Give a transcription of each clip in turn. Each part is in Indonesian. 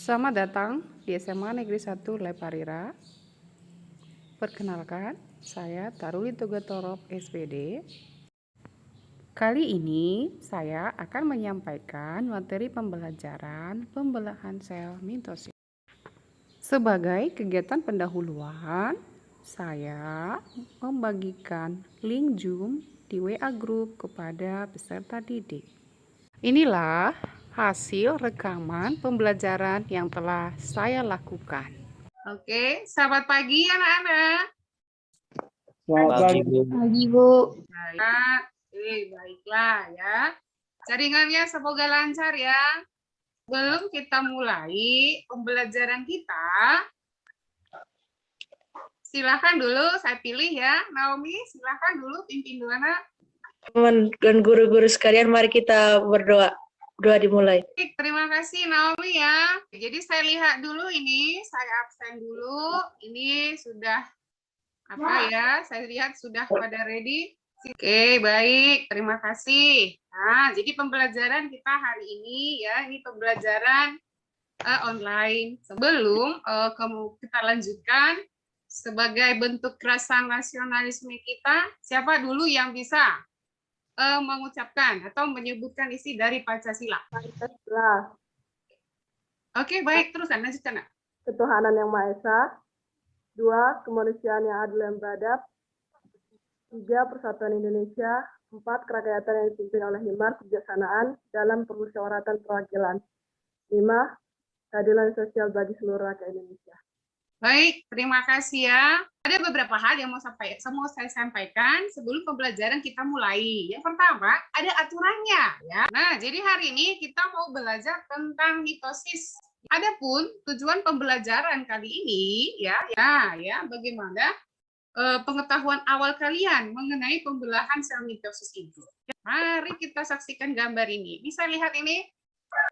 Selamat datang di SMA Negeri 1 Leparira. Perkenalkan, saya Taruli Togatorop SPD. Kali ini saya akan menyampaikan materi pembelajaran pembelahan sel mitosis. Sebagai kegiatan pendahuluan, saya membagikan link Zoom di WA Group kepada peserta didik. Inilah hasil rekaman pembelajaran yang telah saya lakukan. Oke, selamat pagi anak-anak. Selamat pagi, Bu. Pagi, Bu. Baiklah ya. Jaringannya semoga lancar ya. Sebelum kita mulai pembelajaran kita, silakan dulu saya pilih ya. Naomi, silakan dulu pimpin dulu anak. Teman dan guru-guru sekalian, mari kita berdoa. Doa dimulai. Baik, terima kasih Naomi ya. Jadi saya lihat dulu ini, saya absen dulu. Ini sudah apa ya? Saya lihat sudah pada ready. Oke, baik. Terima kasih. Nah, jadi pembelajaran kita hari ini ya, ini pembelajaran online. Sebelum kita lanjutkan, sebagai bentuk rasa nasionalisme kita, siapa dulu yang bisa mengucapkan atau menyebutkan isi dari Pancasila? Pancasila. Oke, baik. Terus lanjutkan. Ketuhanan yang Maha Esa. 2. Kemanusiaan yang adil dan beradab. 3. Persatuan Indonesia. 4. Kerakyatan yang dipimpin oleh 5. Kebijaksanaan dalam permusyawaratan perwakilan. 5. Keadilan sosial bagi seluruh rakyat Indonesia. Baik, terima kasih ya. Ada beberapa hal yang mau saya sampaikan sebelum pembelajaran kita mulai. Yang pertama, ada aturannya ya. Nah, jadi hari ini kita mau belajar tentang mitosis. Adapun tujuan pembelajaran kali ini ya bagaimana pengetahuan awal kalian mengenai pembelahan sel mitosis itu. Mari kita saksikan gambar ini. Bisa lihat ini?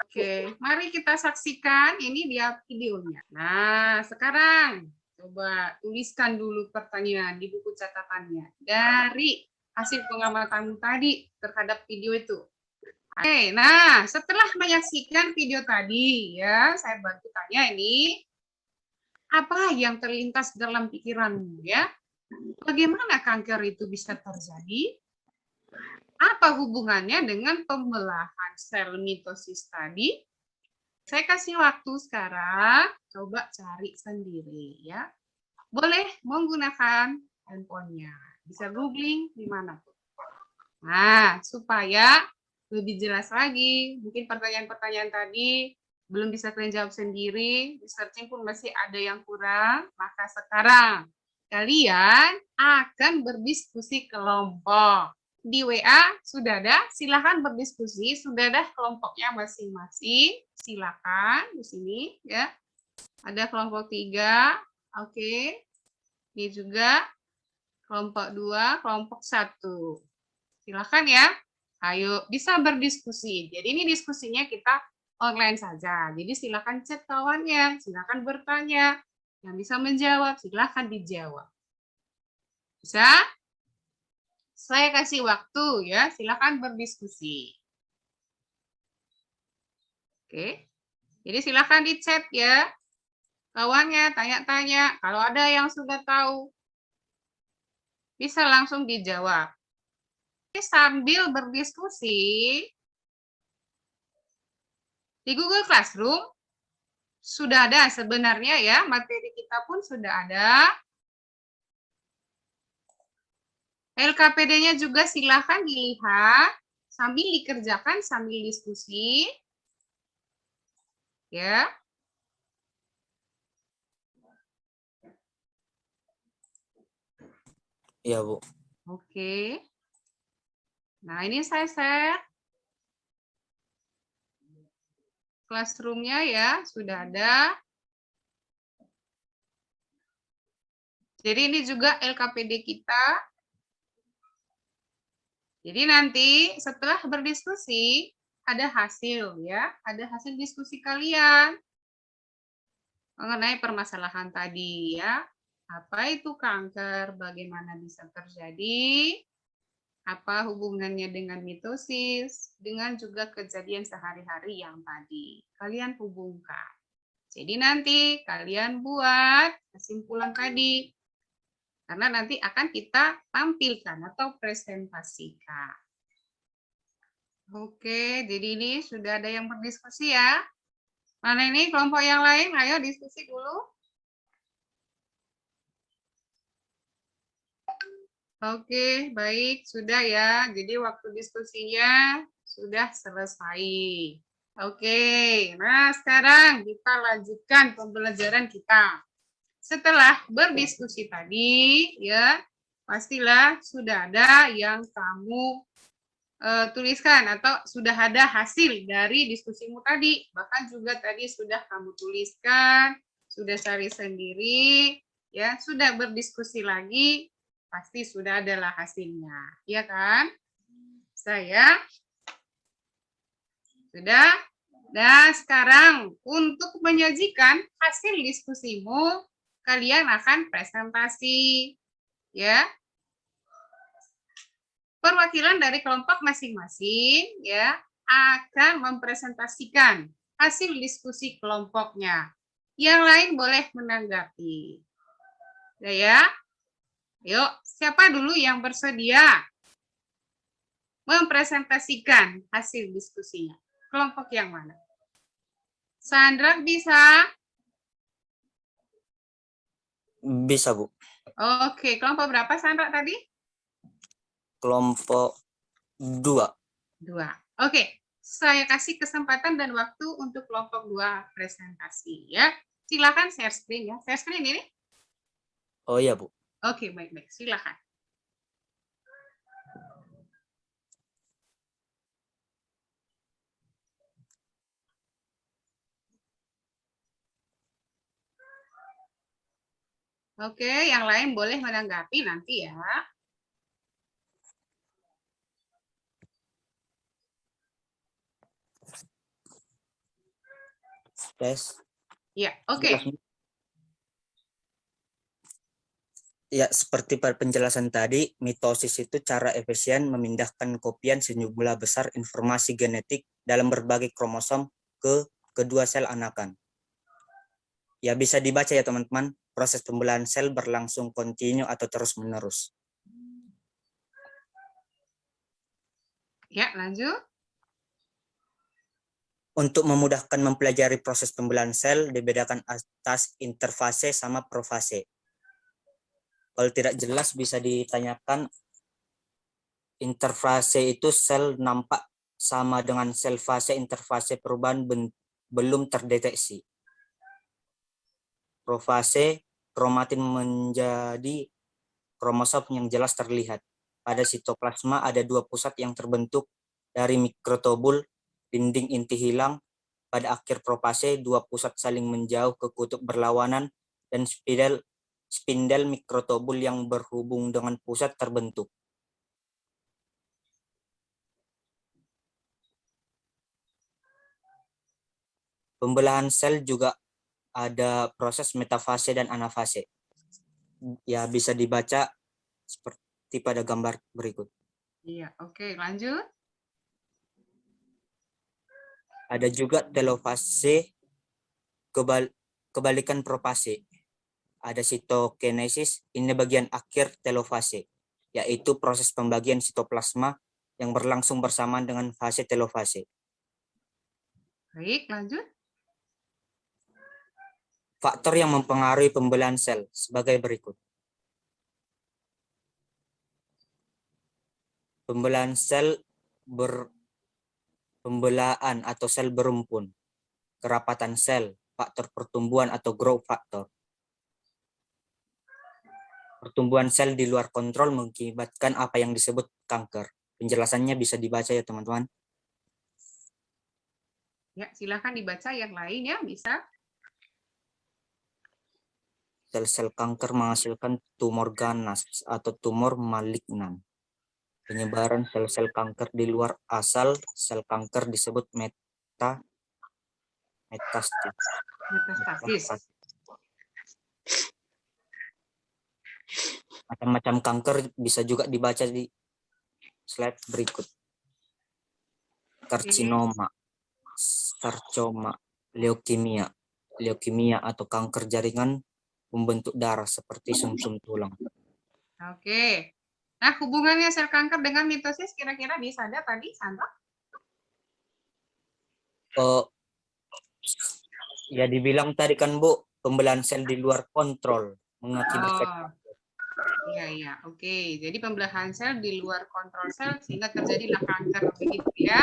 Oke, mari kita saksikan ini dia videonya. Nah, sekarang coba tuliskan dulu pertanyaan di buku catatannya dari hasil pengamatan tadi terhadap video itu. Oke, nah setelah menyaksikan video tadi ya, saya bantu tanya ini, apa yang terlintas dalam pikiranmu ya? Bagaimana kanker itu bisa terjadi? Apa hubungannya dengan pembelahan sel mitosis tadi? Saya kasih waktu sekarang, coba cari sendiri ya. Boleh menggunakan handphonenya. Bisa googling di mana tuh. Nah, supaya lebih jelas lagi, mungkin pertanyaan-pertanyaan tadi belum bisa kalian jawab sendiri, di searching pun masih ada yang kurang, maka sekarang kalian akan berdiskusi kelompok. Di WA sudah ada, silakan berdiskusi, sudah ada kelompoknya masing-masing, silakan di sini ya. Ada kelompok 3, oke. Ini juga kelompok 2, kelompok 1. Silakan ya. Ayo, bisa berdiskusi. Jadi ini diskusinya kita online saja. Jadi silakan chat kawannya, silakan bertanya. Yang bisa menjawab, silakan dijawab. Bisa? Saya kasih waktu ya, silakan berdiskusi. Oke. Jadi silakan di chat ya. Kawannya tanya-tanya, kalau ada yang sudah tahu bisa langsung dijawab. Sambil berdiskusi di Google Classroom sudah ada sebenarnya ya, materi kita pun sudah ada. LKPD-nya juga silakan dilihat sambil dikerjakan sambil diskusi. Ya. Iya, Bu. Oke. Nah, ini saya share classroom-nya ya, sudah ada. Jadi ini juga LKPD kita. Jadi nanti setelah berdiskusi ada hasil ya, ada hasil diskusi kalian mengenai permasalahan tadi ya. Apa itu kanker, bagaimana bisa terjadi, apa hubungannya dengan mitosis, dengan juga kejadian sehari-hari yang tadi. Kalian hubungkan. Jadi nanti kalian buat kesimpulan tadi. Karena nanti akan kita tampilkan atau presentasikan. Oke, jadi ini sudah ada yang berdiskusi ya. Mana ini kelompok yang lain? Ayo diskusi dulu. Oke, baik. Sudah ya. Jadi waktu diskusinya sudah selesai. Oke, nah sekarang kita lanjutkan pembelajaran kita. Setelah berdiskusi tadi, ya pastilah sudah ada yang kamu tuliskan atau sudah ada hasil dari diskusimu tadi. Bahkan juga tadi sudah kamu tuliskan, sudah cari sendiri, ya sudah berdiskusi lagi, pasti sudah adalah hasilnya, ya kan? Saya sudah. Dan sekarang untuk menyajikan hasil diskusimu, kalian akan presentasi, ya. Perwakilan dari kelompok masing-masing, ya, akan mempresentasikan hasil diskusi kelompoknya. Yang lain boleh menanggapi. Ya. Yuk, siapa dulu yang bersedia mempresentasikan hasil diskusinya? Kelompok yang mana? Sandra bisa? Bisa, Bu. Oke, kelompok berapa Sandra tadi? Kelompok 2. 2. Oke, saya kasih kesempatan dan waktu untuk kelompok 2 presentasi ya. Silakan share screen ya. Share screen ini? Oh iya, Bu. Oke, baik-baik. Silakan. Oke, yang lain boleh menanggapi nanti ya. Tes. Ya, oke. Ya, seperti pada penjelasan tadi, mitosis itu cara efisien memindahkan kopian sejumlah besar informasi genetik dalam berbagai kromosom ke kedua sel anakan. Ya, bisa dibaca ya teman-teman, proses pembelahan sel berlangsung kontinu atau terus-menerus. Ya, lanjut. Untuk memudahkan mempelajari proses pembelahan sel, dibedakan atas interfase sama profase. Kalau tidak jelas bisa ditanyakan, interfase itu sel nampak sama dengan sel fase, interfase perubahan belum terdeteksi. Profase, kromatin menjadi kromosom yang jelas terlihat. Pada sitoplasma ada 2 pusat yang terbentuk dari mikrotubul, dinding inti hilang. Pada akhir profase, 2 pusat saling menjauh ke kutub berlawanan dan spindel mikrotubul yang berhubung dengan pusat terbentuk. Pembelahan sel juga ada proses metafase dan anafase. Ya, bisa dibaca seperti pada gambar berikut. Iya, oke, lanjut. Ada juga telofase, kebalikan profase. Ada sitokinesis, ini bagian akhir telofase, yaitu proses pembagian sitoplasma yang berlangsung bersamaan dengan fase telofase. Baik, lanjut. Faktor yang mempengaruhi pembelahan sel sebagai berikut. Pembelahan sel pembelaan atau sel berumpun, kerapatan sel, faktor pertumbuhan atau growth factor. Pertumbuhan sel di luar kontrol mengakibatkan apa yang disebut kanker. Penjelasannya bisa dibaca ya teman-teman. Ya, silakan dibaca yang lain ya, bisa. Sel-sel kanker menghasilkan tumor ganas atau tumor malignan. Penyebaran sel-sel kanker di luar asal sel kanker disebut metastasis. Macam-macam kanker bisa juga dibaca di slide berikut. Karsinoma, sarcoma, leukemia, leukemia atau kanker jaringan pembentuk darah seperti sumsum tulang. Oke. Nah, hubungannya sel kanker dengan mitosis kira-kira bisa ada tadi, Sandra? Ya dibilang tadi kan Bu, pembelahan sel di luar kontrol mengakibatkan. Iya, oke. Jadi pembelahan sel di luar kontrol sel sehingga terjadilah kanker, begitu ya.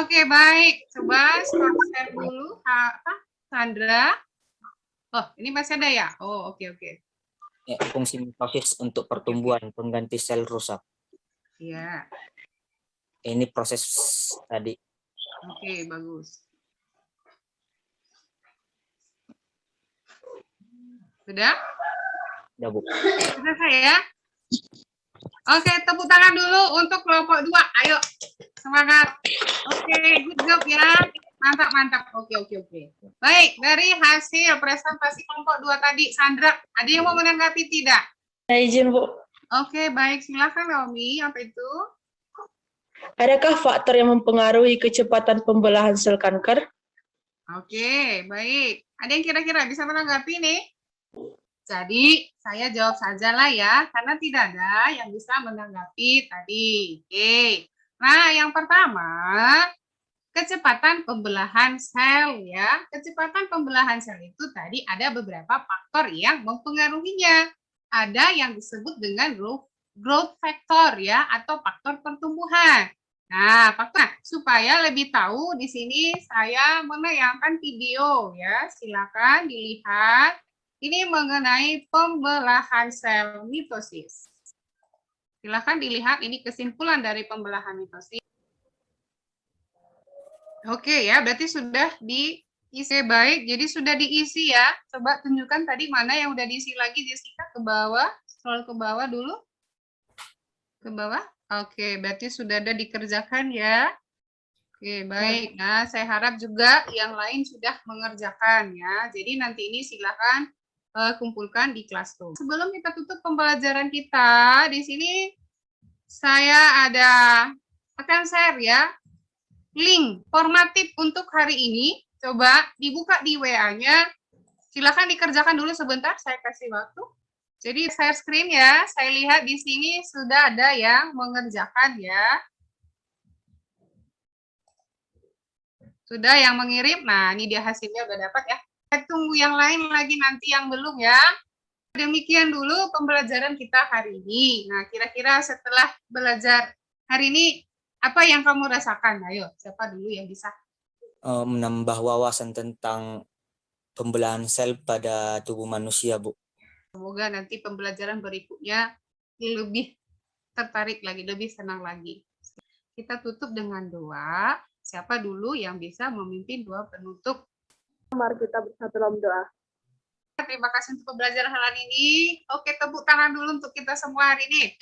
Oke, baik. Coba stop share dulu, Sandra. Oh, ini masih ada ya? Oh, oke. Ya, fungsi mitosis untuk pertumbuhan pengganti sel rusak. Iya. Ini proses tadi. Oke, bagus. Sudah? Ya Bu. Sudah saya? Oke, tepuk tangan dulu untuk kelompok 2. Ayo, semangat. Oke, good job ya. Mantap. Oke. Baik, dari hasil presentasi kelompok 2 tadi, Sandra, ada yang mau menanggapi tidak? Saya izin, Bu. Oke, baik. Silakan, Naomi. Apa itu? Adakah faktor yang mempengaruhi kecepatan pembelahan sel kanker? Oke, baik. Ada yang kira-kira bisa menanggapi nih? Jadi, saya jawab saja lah ya, karena tidak ada yang bisa menanggapi tadi. Oke. Nah, yang pertama, kecepatan pembelahan sel ya. Kecepatan pembelahan sel itu tadi ada beberapa faktor yang mempengaruhinya. Ada yang disebut dengan growth factor ya, atau faktor pertumbuhan. Nah, faktor supaya lebih tahu di sini saya menayangkan video ya. Silakan dilihat. Ini mengenai pembelahan sel mitosis. Silakan dilihat ini kesimpulan dari pembelahan mitosis. Oke ya, berarti sudah diisi baik. Jadi sudah diisi ya. Coba tunjukkan tadi mana yang udah diisi lagi, Jessica, ke bawah. Scroll ke bawah dulu. Ke bawah. Oke, berarti sudah ada dikerjakan ya. Oke, baik. Nah, saya harap juga yang lain sudah mengerjakan ya. Jadi nanti ini silakan kumpulkan di Classroom. Sebelum kita tutup pembelajaran kita, di sini saya akan share ya link formatif untuk hari ini. Coba dibuka di WA-nya. Silakan dikerjakan dulu sebentar, saya kasih waktu. Jadi share screen ya. Saya lihat di sini sudah ada yang mengerjakan ya. Sudah yang mengirim. Nah, ini dia hasilnya udah dapat ya. Saya tunggu yang lain lagi nanti yang belum ya. Demikian dulu pembelajaran kita hari ini. Nah, kira-kira setelah belajar hari ini, apa yang kamu rasakan? Ayo, siapa dulu yang bisa? Menambah wawasan tentang pembelahan sel pada tubuh manusia, Bu. Semoga nanti pembelajaran berikutnya lebih tertarik lagi, lebih senang lagi. Kita tutup dengan doa. Siapa dulu yang bisa memimpin doa penutup? Mari kita bersatu dalam doa. Terima kasih untuk pembelajaran hari ini. Oke, tepuk tangan dulu untuk kita semua hari ini.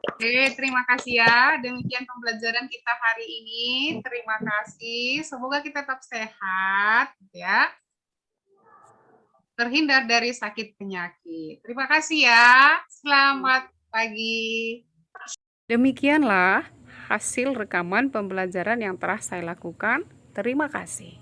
Oke, terima kasih ya. Demikian pembelajaran kita hari ini. Terima kasih. Semoga kita tetap sehat, ya. Terhindar dari sakit penyakit. Terima kasih ya. Selamat pagi. Demikianlah hasil rekaman pembelajaran yang telah saya lakukan. Terima kasih.